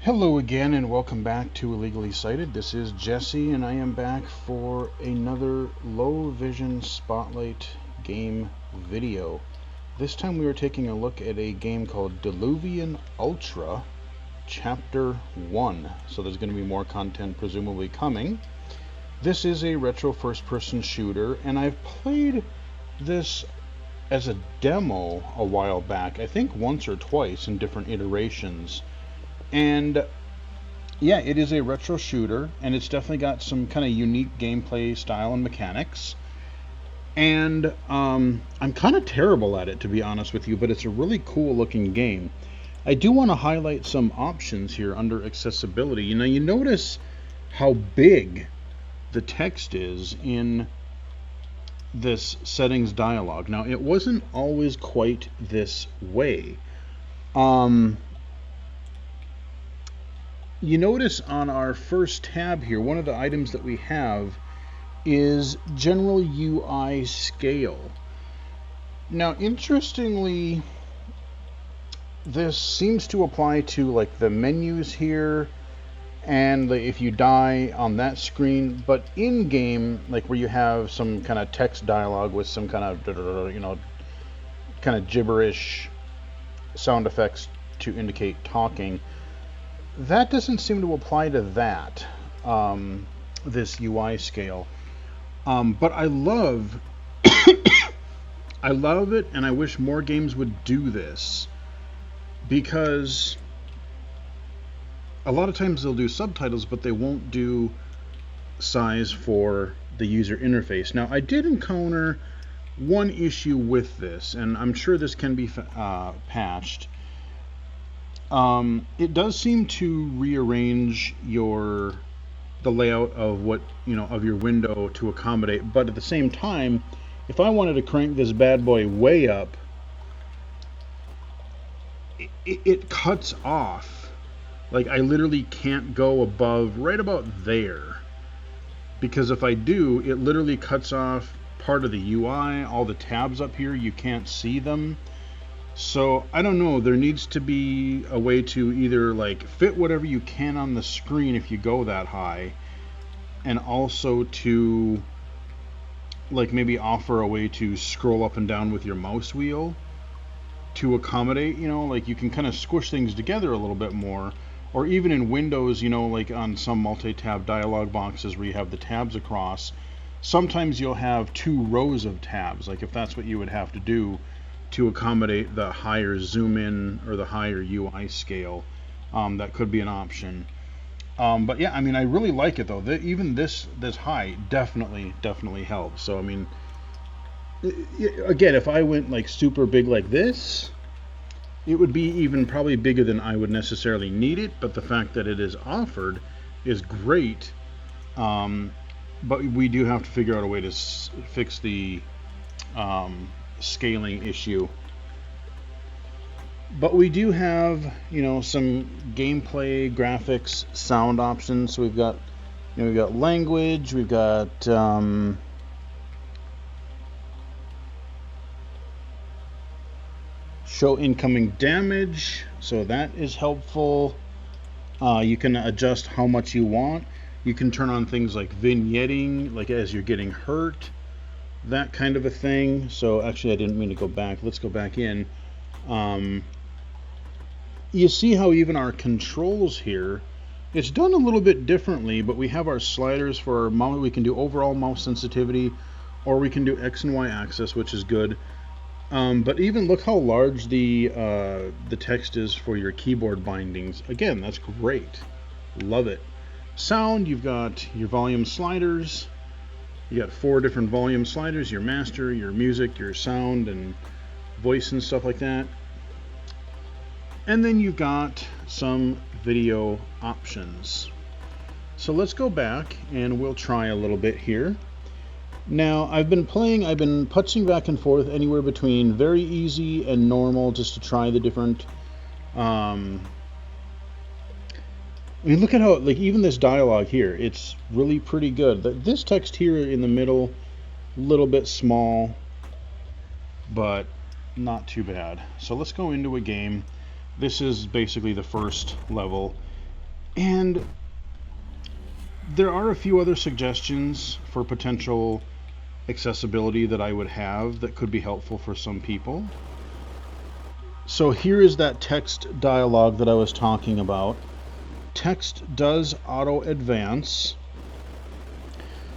Hello again and welcome back to Illegally Sighted. This is Jesse and I am back for another low vision spotlight game video. This time we are taking a look at a game called Diluvian Ultra Chapter 1. So there's going to be more content presumably coming. This is a retro first person shooter and I've played this as a demo a while back, I think once or twice in different iterations. And yeah, it is a retro shooter, and it's definitely got some kind of unique gameplay style and mechanics. And I'm kind of terrible at it, to be honest with you, but it's a really cool looking game. I do want to highlight some options here under accessibility. You notice how big the text is in this settings dialog. Now, it wasn't always quite this way. You notice on our first tab here, one of the items that we have is General UI Scale. Now, interestingly, this seems to apply to like the menus here and if you die on that screen, but in game, like where you have some kind of text dialogue with some kind of kind of gibberish sound effects to indicate talking, that doesn't seem to apply to that, this UI scale. But I love I love it, and I wish more games would do this, because a lot of times they'll do subtitles, but they won't do size for the user interface. Now, I did encounter one issue with this, and I'm sure this can be patched. It does seem to rearrange the layout of of your window to accommodate, but at the same time, if I wanted to crank this bad boy way up, it cuts off. Like, I literally can't go above right about there, because if I do, it literally cuts off part of the UI. All the tabs up here, you can't see them. So I don't know, there needs to be a way to either like fit whatever you can on the screen if you go that high, and also to like maybe offer a way to scroll up and down with your mouse wheel to accommodate, like you can kind of squish things together a little bit more. Or even in Windows, like on some multi-tab dialog boxes where you have the tabs across, sometimes you'll have two rows of tabs, like if that's what you would have to do to accommodate the higher zoom in or the higher UI scale. That could be an option. But yeah, I mean, I really like it though. Even this high definitely helps. So I mean, again, if I went like super big like this, it would be even probably bigger than I would necessarily need it. But the fact that it is offered is great. But we do have to figure out a way to fix the scaling issue. But we do have, some gameplay, graphics, sound options. So we've got, we've got language, we've got show incoming damage, so that is helpful. You can adjust how much you want. You can turn on things like vignetting, like as you're getting hurt, that kind of a thing. So actually, I didn't mean to go back. Let's go back in. You see how even our controls here, it's done a little bit differently, but we have our sliders for our mouse. We can do overall mouse sensitivity, or we can do X and Y axis, which is good. But even look how large the text is for your keyboard bindings. Again, that's great. Love it. Sound, you've got your volume sliders. You got 4 different volume sliders: your master, your music, your sound, and voice and stuff like that. And then you've got some video options. So let's go back and we'll try a little bit here. Now, I've been putzing back and forth anywhere between very easy and normal, just to try the different I mean, look at how, like, even this dialogue here, it's really pretty good. This text here in the middle, a little bit small, but not too bad. So let's go into a game. This is basically the first level, And there are a few other suggestions for potential accessibility that I would have that could be helpful for some people. So here is that text dialog that I was talking about. Text does auto advance,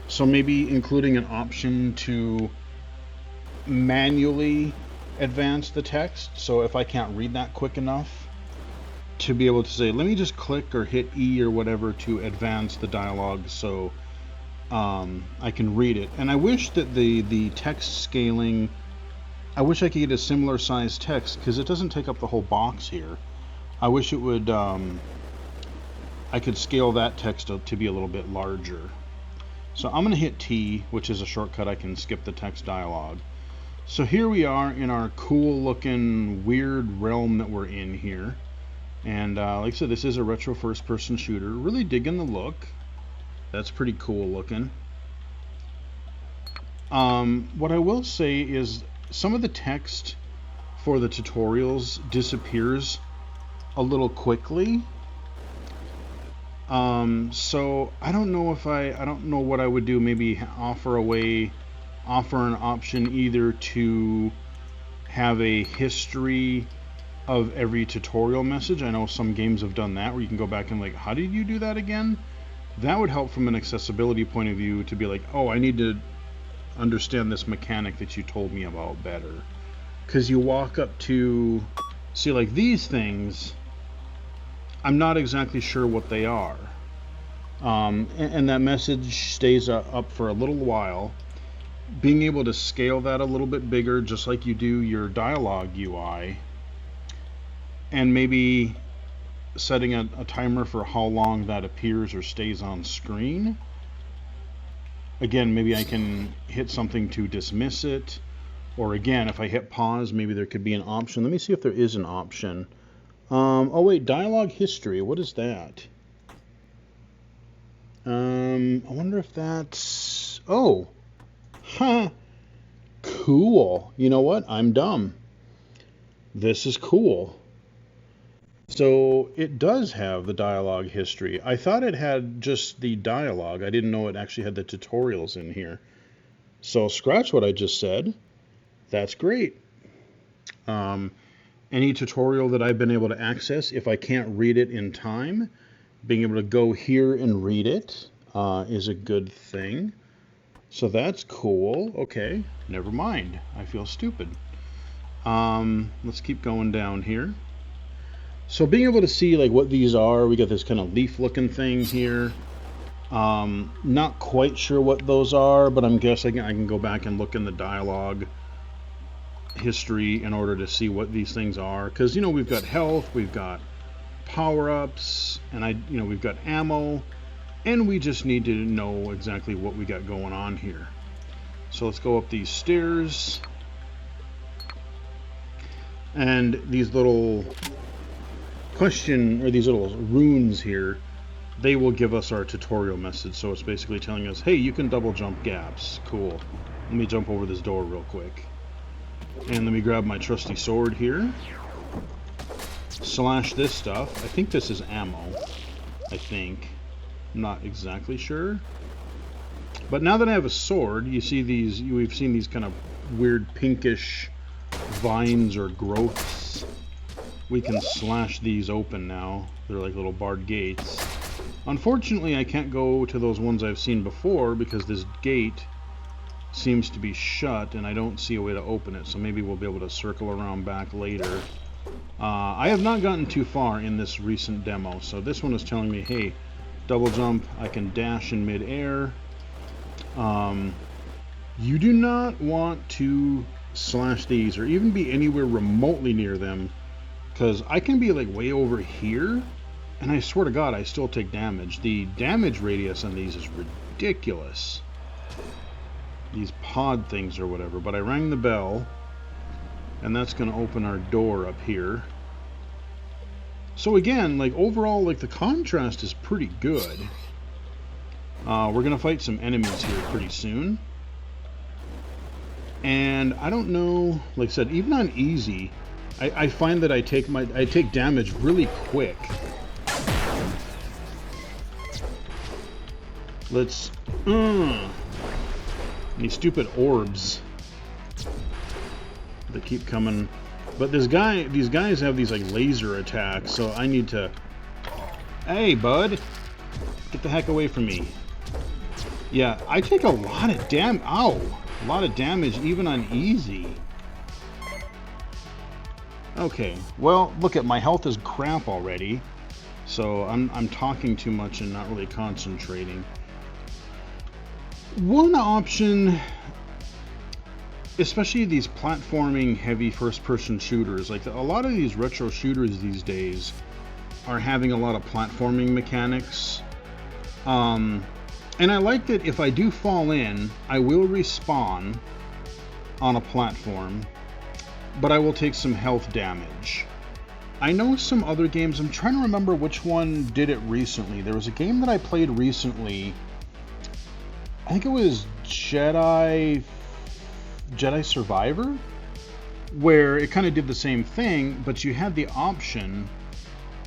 so maybe including an option to manually advance the text. So if I can't read that quick enough, to be able to say, let me just click or hit E or whatever to advance the dialogue so I can read it. And I wish that the text scaling, I wish I could get a similar size text, because it doesn't take up the whole box here. I wish it would, I could scale that text to be a little bit larger. So I'm going to hit T, which is a shortcut. I can skip the text dialogue. So here we are in our cool looking weird realm that we're in here. And like I said, this is a retro first person shooter. Really digging the look. That's pretty cool looking. What I will say is some of the text for the tutorials disappears a little quickly. So I don't know if I don't know what I would do. Maybe offer an option either to have a history of every tutorial message. I know some games have done that where you can go back and like, how did you do that again? That would help from an accessibility point of view to be like, oh, I need to understand this mechanic that you told me about better. Because you walk up to, see, like these things, I'm not exactly sure what they are. And that message stays up for a little while. Being able to scale that a little bit bigger, just like you do your dialogue UI, and maybe setting a timer for how long that appears or stays on screen. Again, maybe I can hit something to dismiss it, or again, if I hit pause, maybe there could be an option. Let me see if there is an option. Oh wait, dialogue history, what is that? I wonder if that's, oh, huh, cool. You know what, I'm dumb. This is cool. So it does have the dialogue history. I thought it had just the dialogue. I didn't know it actually had the tutorials in here. So scratch what I just said. That's great. Any tutorial that I've been able to access, if I can't read it in time, being able to go here and read it is a good thing. So that's cool. Okay, never mind. I feel stupid. Let's keep going down here. So being able to see like what these are, we got this kind of leaf looking thing here. Not quite sure what those are, but I'm guessing I can go back and look in the dialogue history in order to see what these things are. Because, you know, we've got health, we've got power-ups, and we've got ammo, and we just need to know exactly what we got going on here. So let's go up these stairs. And these little these little runes here, they will give us our tutorial message. So it's basically telling us, hey, you can double jump gaps. Cool. Let me jump over this door real quick. And let me grab my trusty sword here. Slash this stuff. I think this is ammo. I think. I'm not exactly sure. But now that I have a sword, you see these, we've seen these kind of weird pinkish vines or growths. We can slash these open now. They're like little barred gates. Unfortunately, I can't go to those ones I've seen before because this gate seems to be shut and I don't see a way to open it. So maybe we'll be able to circle around back later. I have not gotten too far in this recent demo. So this one is telling me, hey, double jump, I can dash in midair. You do not want to slash these or even be anywhere remotely near them, because I can be like way over here and I swear to God I still take damage. The damage radius on these is ridiculous, these pod things or whatever. But I rang the bell and that's going to open our door up here. So again, like overall, like the contrast is pretty good. We're going to fight some enemies here pretty soon. And I don't know, like I said, even on easy, I find that I take damage really quick. Let's... These stupid orbs that keep coming. But these guys have these like laser attacks, so I need to... Hey, bud! Get the heck away from me. Yeah, I take a lot of Ow! A lot of damage even on easy. Okay, well, look at my health is crap already. So I'm talking too much and not really concentrating. One option, especially these platforming heavy first-person shooters, like a lot of these retro shooters these days are having a lot of platforming mechanics. And I like that if I do fall in, I will respawn on a platform, but I will take some health damage. I know some other games, I'm trying to remember which one did it recently. There was a game that I played recently, I think it was Jedi Survivor, where it kind of did the same thing, but you had the option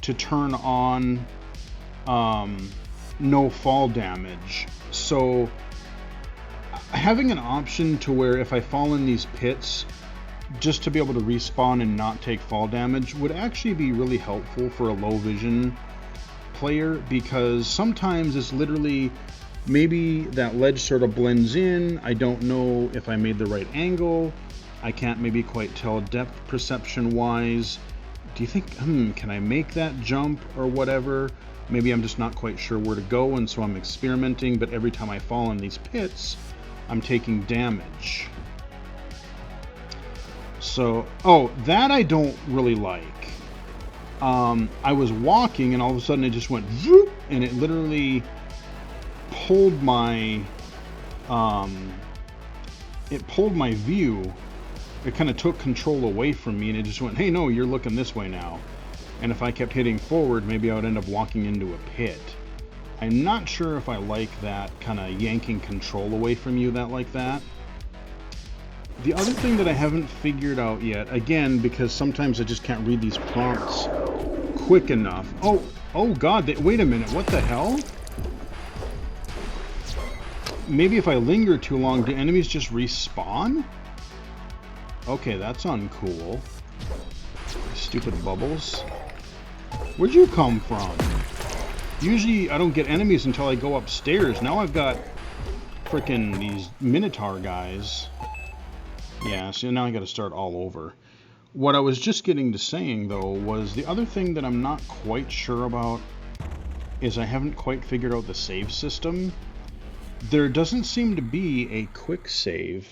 to turn on no fall damage. So having an option to where if I fall in these pits, just to be able to respawn and not take fall damage would actually be really helpful for a low vision player, because sometimes it's literally maybe that ledge sort of blends in, I don't know if I made the right angle, I can't maybe quite tell depth perception wise. Do you think, can I make that jump or whatever? Maybe I'm just not quite sure where to go, and so I'm experimenting, but every time I fall in these pits, I'm taking damage. So, that I don't really like. I was walking and all of a sudden it just went whoop, and it literally pulled my view. It kind of took control away from me, and it just went, hey, no, you're looking this way now. And if I kept hitting forward, maybe I would end up walking into a pit. I'm not sure if I like that kind of yanking control away from you like that. The other thing that I haven't figured out yet, again, because sometimes I just can't read these prompts quick enough. Oh God, wait a minute, what the hell? Maybe if I linger too long, do enemies just respawn? Okay, that's uncool. Stupid bubbles. Where'd you come from? Usually I don't get enemies until I go upstairs. Now I've got frickin' these Minotaur guys. Yeah, so now I gotta start all over. What I was just getting to saying, though, was the other thing that I'm not quite sure about is I haven't quite figured out the save system. There doesn't seem to be a quick save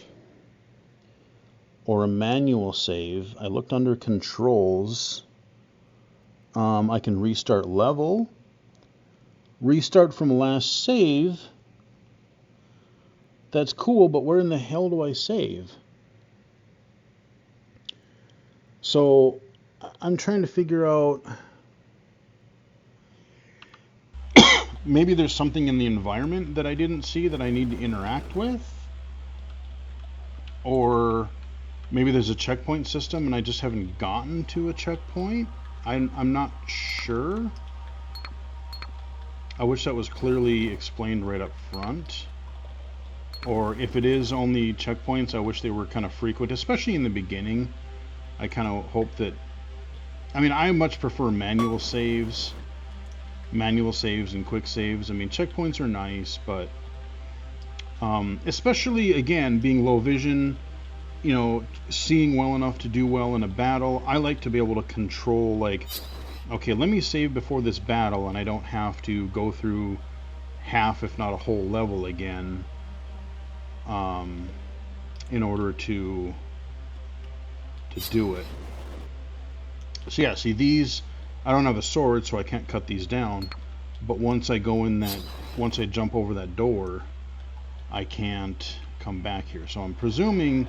or a manual save. I looked under controls. I can restart level, restart from last save. That's cool, but where in the hell do I save? So I'm trying to figure out, maybe there's something in the environment that I didn't see that I need to interact with, or maybe there's a checkpoint system and I just haven't gotten to a checkpoint. I'm not sure. I wish that was clearly explained right up front. Or if it is only checkpoints, I wish they were kind of frequent, especially in the beginning. I kind of hope that... I mean, I much prefer manual saves and quick saves. I mean, checkpoints are nice, but especially, again, being low vision, you know, seeing well enough to do well in a battle, I like to be able to control, like, okay, let me save before this battle, and I don't have to go through half, if not a whole level again, in order to do it. So yeah, see, these, I don't have a sword, so I can't cut these down, but once I jump over that door, I can't come back here. So I'm presuming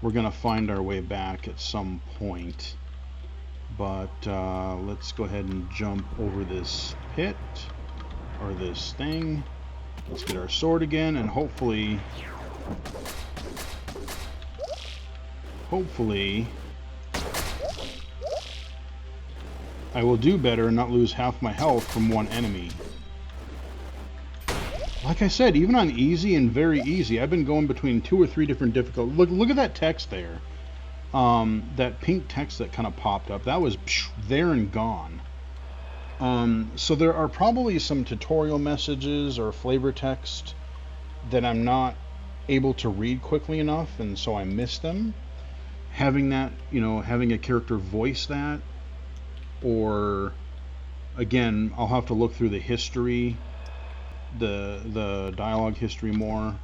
we're gonna find our way back at some point, but let's go ahead and jump over this pit, or this thing. Let's get our sword again, and hopefully I will do better and not lose half my health from one enemy. Like I said, even on easy and very easy, I've been going between 2 or 3 different difficult. Look at that text there. That pink text that kind of popped up. That was there and gone. So there are probably some tutorial messages or flavor text that I'm not able to read quickly enough, and so I miss them. Having that, having a character voice that, or again, I'll have to look through the history, the dialogue history more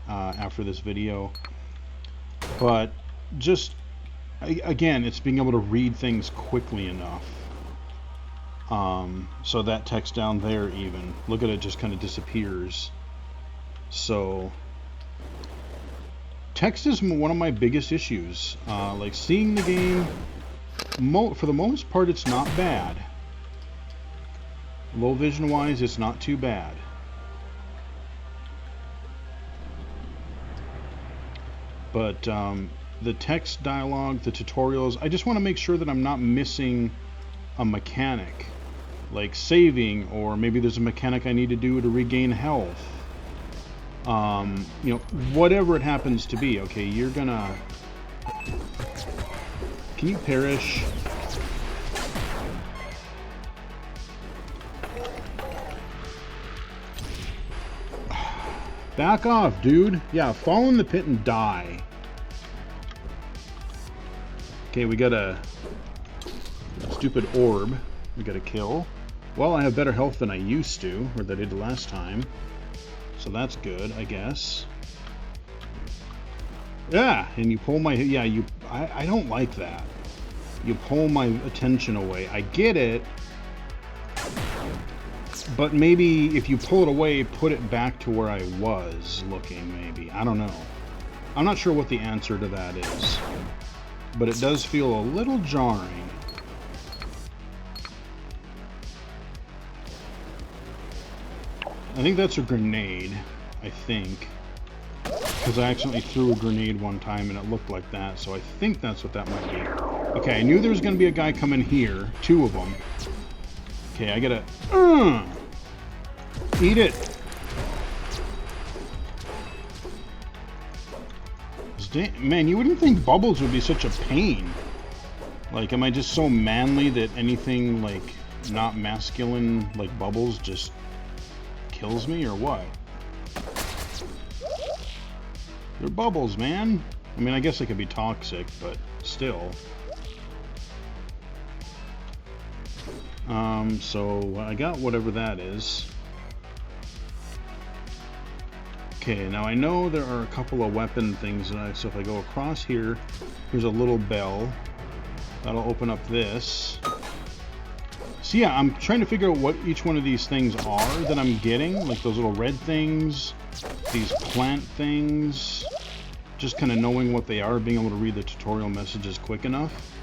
after this video. But just again, it's being able to read things quickly enough. So that text down there, even look at it, just kind of disappears. So text is one of my biggest issues. Like seeing the game, for the most part, it's not bad. Low vision wise, it's not too bad. But the text dialogue, the tutorials, I just want to make sure that I'm not missing a mechanic, like saving, or maybe there's a mechanic I need to do to regain health. Whatever it happens to be. Okay, you're gonna... Can you perish? Back off, dude. Yeah, fall in the pit and die. Okay, we got a stupid orb we gotta kill. Well, I have better health than I used to, or that I did last time. So that's good, I guess. Yeah, and you pull my... Yeah, I don't like that. You pull my attention away. I get it. But maybe if you pull it away, put it back to where I was looking, maybe. I don't know. I'm not sure what the answer to that is. But it does feel a little jarring. I think that's a grenade, I think. Because I accidentally threw a grenade one time and it looked like that, so I think that's what that might be. Okay, I knew there was going to be a guy coming here. 2 of them. Okay, I gotta... eat it! Man, you wouldn't think bubbles would be such a pain. Like, am I just so manly that anything, like, not masculine, like bubbles, just kills me, or what? They're bubbles, man. I mean, I guess they could be toxic, but still. So I got whatever that is. Okay, now I know there are a couple of weapon things that so if I go across here, here's a little bell. That'll open up this. So yeah, I'm trying to figure out what each one of these things are that I'm getting. Like those little red things, these plant things. Just kind of knowing what they are, being able to read the tutorial messages quick enough.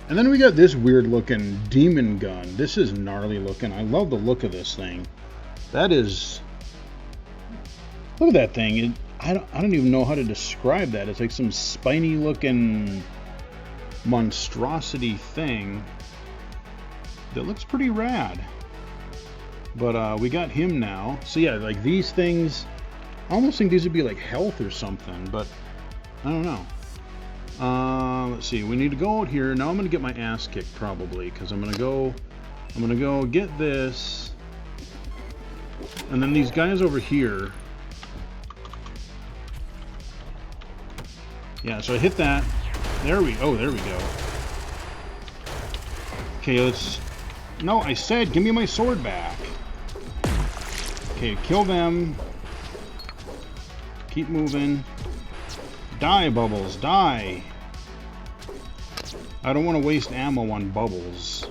And then we got this weird looking demon gun. This is gnarly looking. I love the look of this thing. That is... Look at that thing. I don't even know how to describe that. It's like some spiny looking monstrosity thing that looks pretty rad. But we got him now. So yeah, like these things, I almost think these would be like health or something, but I don't know. Let's see, we need to go out here. Now I'm gonna get my ass kicked probably, because I'm gonna go get this, and then these guys over here. Yeah, so I hit that. There we go. Okay, let's... No, I said give me my sword back. Okay, kill them. Keep moving. Die, Bubbles, die. I don't want to waste ammo on Bubbles.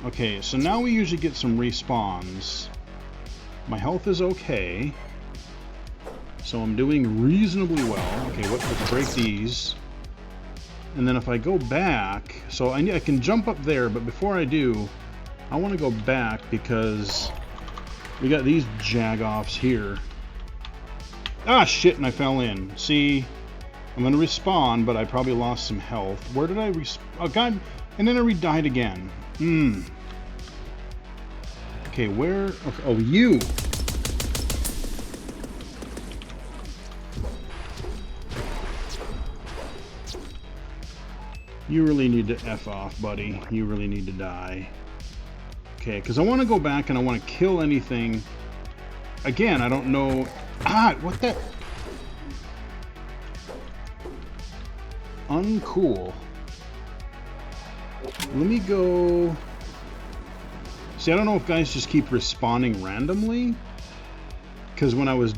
Okay, so now we usually get some respawns. My health is okay. So I'm doing reasonably well. Okay, let's break these. And then if I go back... So I can jump up there, but before I do, I want to go back because we got these jagoffs here. Ah, shit, and I fell in. See, I'm going to respawn, but I probably lost some health. Where did I respawn? Oh, God, and then I died again. Okay, where? Okay, oh, you! You really need to F off, buddy. You really need to die. Okay, because I want to go back and I want to kill anything. Again, I don't know... Ah, what the... Uncool. Let me go... See, I don't know if guys just keep respawning randomly. Because when I was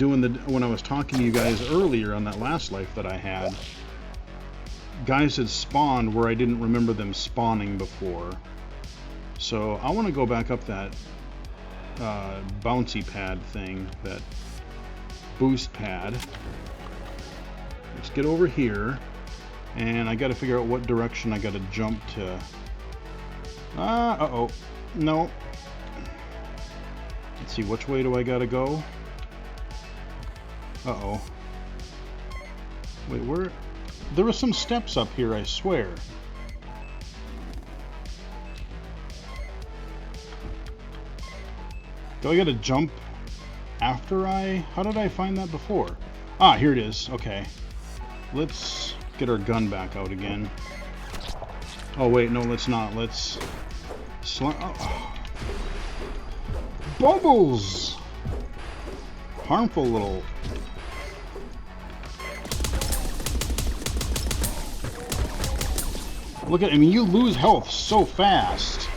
talking to you guys earlier on that last life that I had, guys had spawned where I didn't remember them spawning before. So I want to go back up that bouncy pad thing, that boost pad. Let's get over here, and I got to figure out what direction I got to jump to. Uh-oh. No. Let's see, which way do I got to go? Uh-oh. Wait, where? There were some steps up here, I swear. Do I gotta jump after how did I find that before? Ah, here it is. Okay. Let's get our gun back out again. Oh, wait, no, let's not. Let's... Oh. Bubbles! Harmful little... Look at... I mean, you lose health so fast.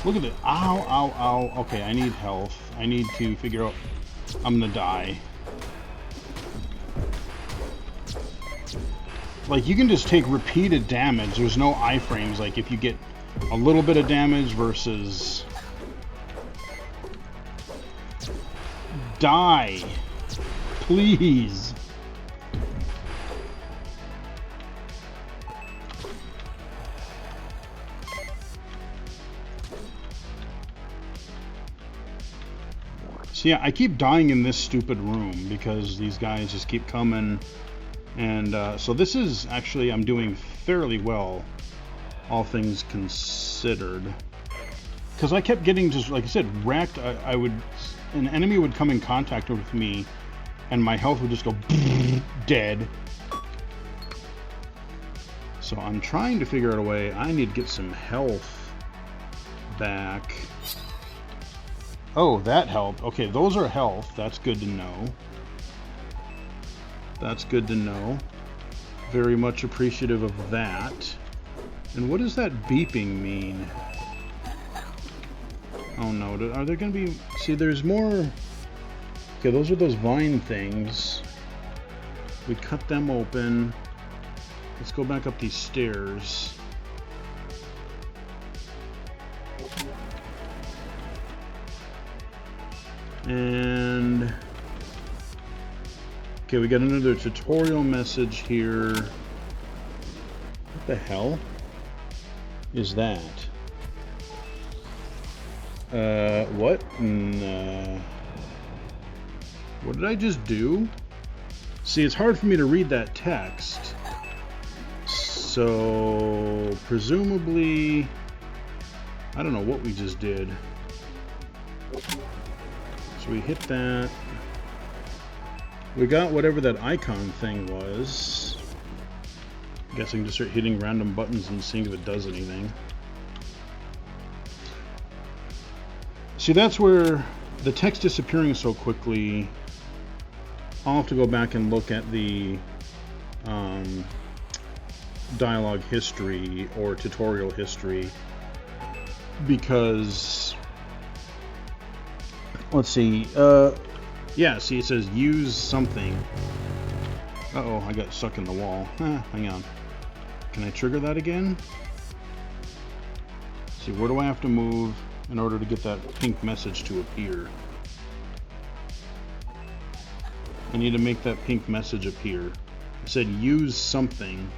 Look at it. Ow, ow, ow. Okay, I need health. I need to figure out... I'm gonna die. Like, you can just take repeated damage. There's no iframes. Like, if you get a little bit of damage versus... Die. Please. So yeah, I keep dying in this stupid room because these guys just keep coming. And so this is actually, I'm doing fairly well, all things considered. Because I kept getting just, like I said, wrecked. An enemy would come in contact with me and my health would just go dead. So I'm trying to figure out a way. I need to get some health back. Oh, that helped. Okay, those are health. That's good to know. That's good to know. Very much appreciative of that. And what does that beeping mean? Oh no, are there going to be... See, there's more... Okay, those are those vine things. We cut them open. Let's go back up these stairs. And... Okay, we got another tutorial message here. What the hell is that? What? What did I just do? See, it's hard for me to read that text. So, presumably... I don't know what we just did. So we hit that. We got whatever that icon thing was. I guess I can just start hitting random buttons and seeing if it does anything. See, that's where the text disappearing so quickly. I'll have to go back and look at the dialogue history or tutorial history, because let's see. Yeah, see, it says use something. Uh-oh, I got stuck in the wall. Hang on. Can I trigger that again? See, where do I have to move in order to get that pink message to appear? I need to make that pink message appear. It said use something.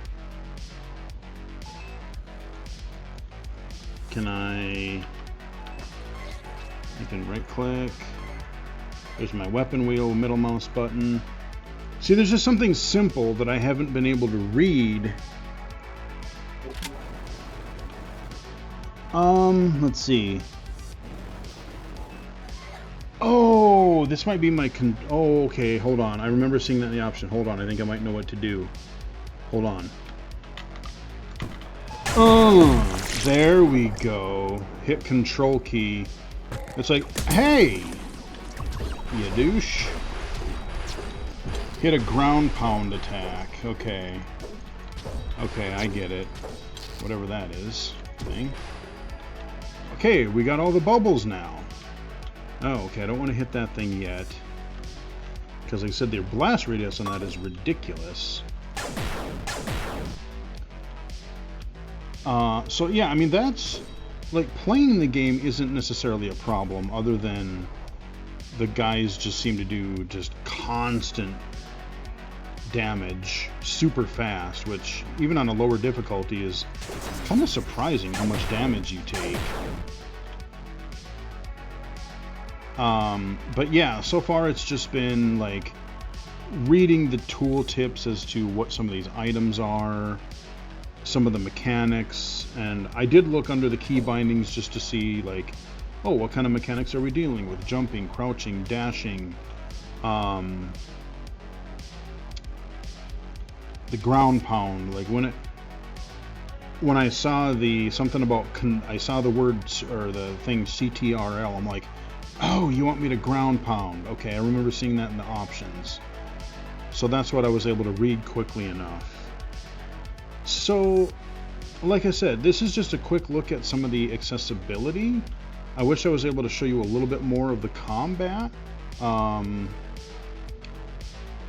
Can I can right click. There's my weapon wheel, middle mouse button. See, there's just something simple that I haven't been able to read. Let's see. Oh, this might be my oh, okay, hold on. I remember seeing that in the option. Hold on, I think I might know what to do. Hold on. Oh, there we go. Hit control key. It's like, hey, you douche. Hit a ground pound attack. Okay. Okay, I get it. Whatever that is. Thing. Okay, we got all the bubbles now. Oh, okay, I don't want to hit that thing yet. Because like I said, the blast radius on that is ridiculous. So yeah, I mean, that's... like, playing the game isn't necessarily a problem, other than the guys just seem to do just constant damage super fast, which even on a lower difficulty is kind of surprising how much damage you take. But yeah, so far it's just been like reading the tool tips as to what some of these items are, some of the mechanics, and I did look under the key bindings just to see like, oh, what kind of mechanics are we dealing with? Jumping, crouching, dashing, the ground pound. Like when I saw the something about I saw the words or the thing CTRL, I'm like, oh, you want me to ground pound? Okay, I remember seeing that in the options. So that's what I was able to read quickly enough. So, like I said, this is just a quick look at some of the accessibility. I wish I was able to show you a little bit more of the combat. And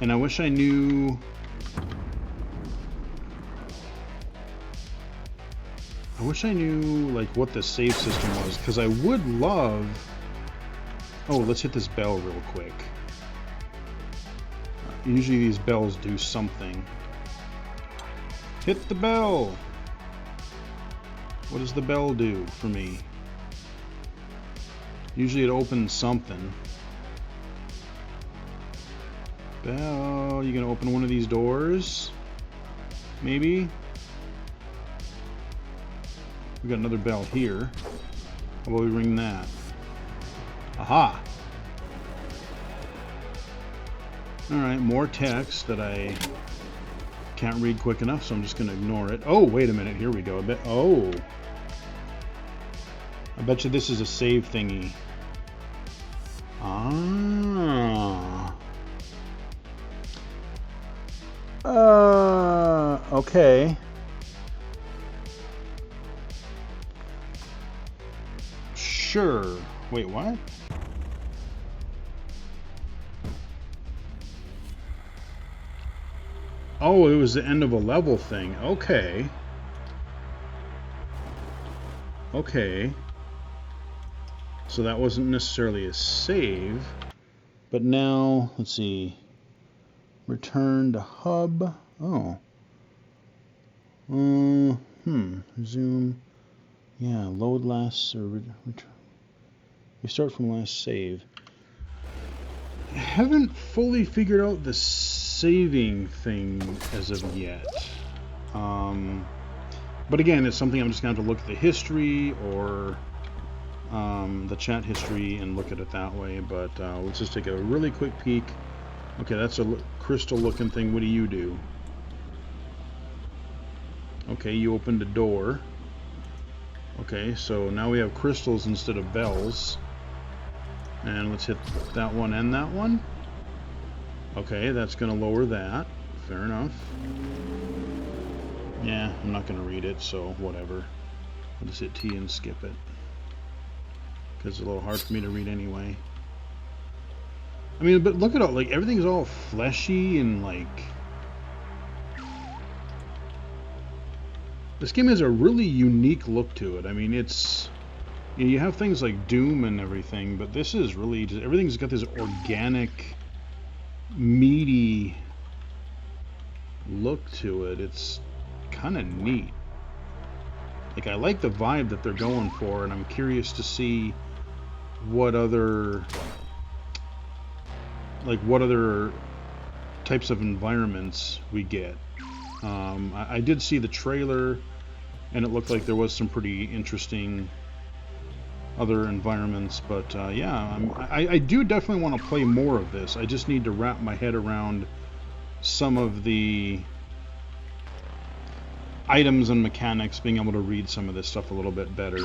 I wish I knew... like what the save system was, because I would love... Oh, let's hit this bell real quick. Usually these bells do something. Hit the bell! What does the bell do for me? Usually it opens something. Bell, you gonna open one of these doors? Maybe? We got another bell here. How about we ring that? Aha! Alright, more text that I can't read quick enough, so I'm just going to ignore it. Oh, wait a minute. Here we go. Oh. I bet you this is a save thingy. Ah. Okay. Sure. Wait, what? Oh, it was the end of a level thing. Okay. Okay. So that wasn't necessarily a save. But now, let's see. Return to hub. Oh. Resume. Yeah, load last or return. Restart from last save. I haven't fully figured out the saving thing as of yet. But again, it's something I'm just going to have to look at the history or the chat history and look at it that way. But let's just take a really quick peek. Okay, that's a crystal looking thing. What do you do? Okay, you opened a door. Okay, so now we have crystals instead of bells. And let's hit that one and that one. Okay, that's going to lower that. Fair enough. Yeah, I'm not going to read it, so whatever. I'll just hit T and skip it. Because it's a little hard for me to read anyway. I mean, but look at all, like, everything's all fleshy and, like... This game has a really unique look to it. I mean, it's... You have things like Doom and everything, but this is really just... Everything's got this organic, meaty look to it. It's kind of neat. Like, I like the vibe that they're going for, and I'm curious to see what other... Like, what other types of environments we get. I did see the trailer, and it looked like there was some pretty interesting other environments. But yeah, I do definitely want to play more of this. I just need to wrap my head around some of the items and mechanics, being able to read some of this stuff a little bit better.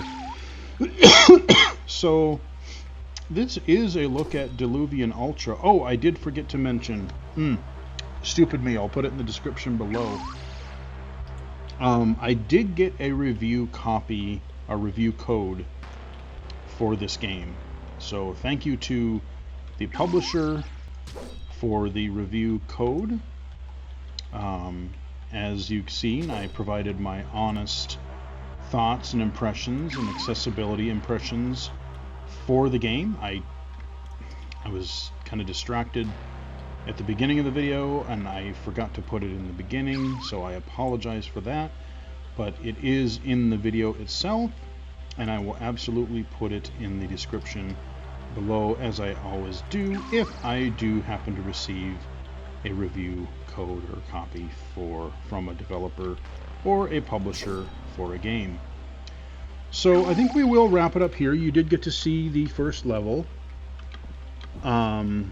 So this is a look at Diluvian Ultra. Oh, I did forget to mention, stupid me, I'll put it in the description below. I did get a review copy, a review code for this game. So thank you to the publisher for the review code. As you've seen, I provided my honest thoughts and impressions and accessibility impressions for the game. I was kind of distracted at the beginning of the video and I forgot to put it in the beginning, so I apologize for that, but it is in the video itself, and I will absolutely put it in the description below, as I always do if I do happen to receive a review code or copy from a developer or a publisher for a game. So I think we will wrap it up here. You did get to see the first level. Oh,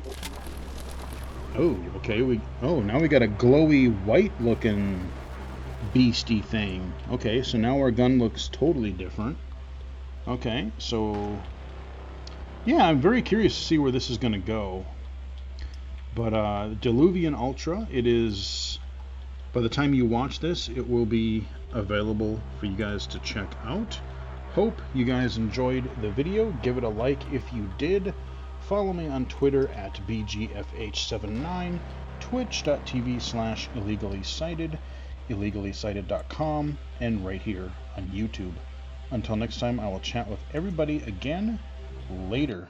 okay. Now we got a glowy white looking beastie thing. Okay, so now our gun looks totally different. Okay, so yeah, I'm very curious to see where this is going to go. But Diluvian Ultra, it is, by the time you watch this, it will be available for you guys to check out. Hope you guys enjoyed the video. Give it a like if you did. Follow me on Twitter at BGFH79, twitch.tv/illegally-cited, illegally-cited.com, and right here on YouTube. Until next time, I will chat with everybody again later.